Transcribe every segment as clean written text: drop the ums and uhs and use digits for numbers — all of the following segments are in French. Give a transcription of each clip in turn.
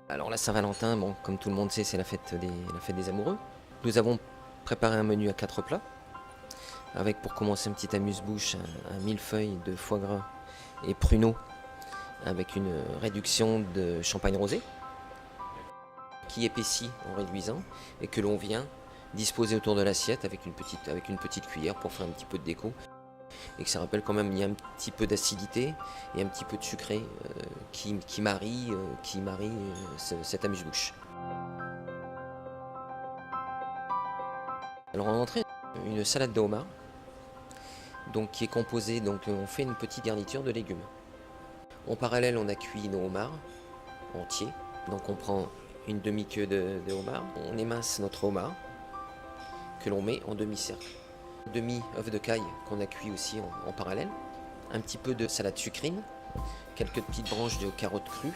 Alors la Saint-Valentin, bon, comme tout le monde sait, c'est la fête des amoureux. Nous avons préparé un menu à 4 plats, avec pour commencer un petit amuse-bouche, un millefeuille de foie gras et pruneaux, avec une réduction de champagne rosé, qui épaissit en réduisant, et que l'on vient disposer autour de l'assiette avec une petite cuillère pour faire un petit peu de déco. Et que ça rappelle quand même, il y a un petit peu d'acidité et un petit peu de sucré qui marie cet amuse-bouche. Alors en entrée, une salade de homard, donc qui est composée, donc on fait une petite garniture de légumes. En parallèle, on a cuit nos homards entiers, donc on prend une demi-queue de homard, on émince notre homard que l'on met en demi-cercle. Demi-œuf de caille qu'on a cuit aussi en parallèle, un petit peu de salade sucrine, quelques petites branches de carottes crues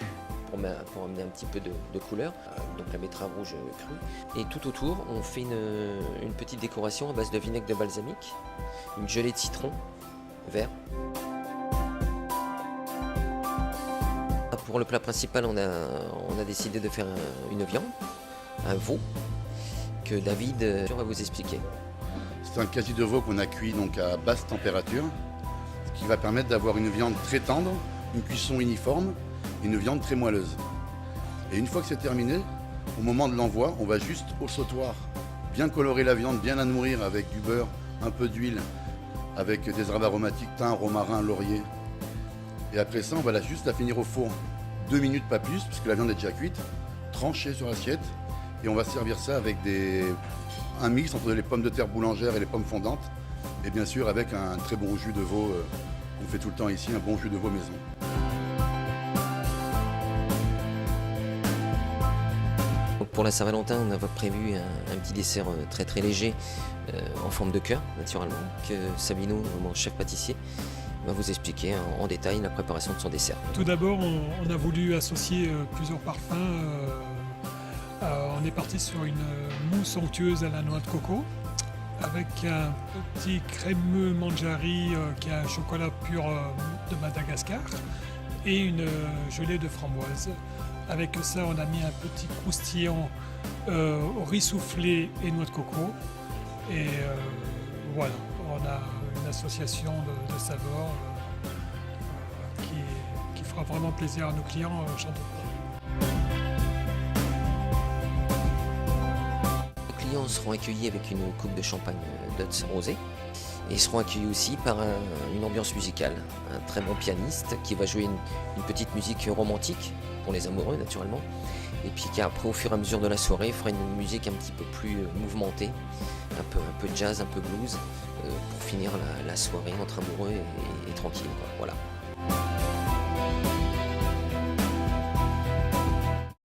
pour amener un petit peu de couleur, donc la betterave rouge crue. Et tout autour, on fait une petite décoration à base de vinaigre de balsamique, une gelée de citron vert. Pour le plat principal, on a décidé de faire une viande, un veau, que David va vous expliquer. C'est un quasi de veau qu'on a cuit donc à basse température, ce qui va permettre d'avoir une viande très tendre, une cuisson uniforme et une viande très moelleuse. Et une fois que c'est terminé, au moment de l'envoi, on va juste au sautoir bien colorer la viande, bien la nourrir avec du beurre, un peu d'huile, avec des herbes aromatiques, thym, romarin, laurier. Et après ça, on va juste la finir au four. 2 minutes, pas plus, puisque la viande est déjà cuite, tranchée sur l'assiette. Et on va servir ça avec un mix entre les pommes de terre boulangères et les pommes fondantes. Et bien sûr avec un très bon jus de veau qu'on fait tout le temps ici, un bon jus de veau maison. Donc pour la Saint-Valentin, on a prévu un petit dessert très très léger en forme de cœur, naturellement, que Sabino, mon chef pâtissier, va vous expliquer en détail la préparation de son dessert. Tout d'abord, on a voulu associer plusieurs parfums. On est parti sur une mousse onctueuse à la noix de coco avec un petit crémeux manjari qui a un chocolat pur de Madagascar et une gelée de framboise. Avec ça, on a mis un petit croustillant au riz soufflé et noix de coco. Et voilà, on a une association de saveurs qui fera vraiment plaisir à nos clients chanteurs. Les clients seront accueillis avec une coupe de champagne Dutz rosé et ils seront accueillis aussi par une ambiance musicale, un très bon pianiste qui va jouer une petite musique romantique pour les amoureux naturellement, et puis qui après au fur et à mesure de la soirée fera une musique un petit peu plus mouvementée, un peu jazz, un peu blues, pour finir la soirée entre amoureux et tranquille, quoi. Voilà.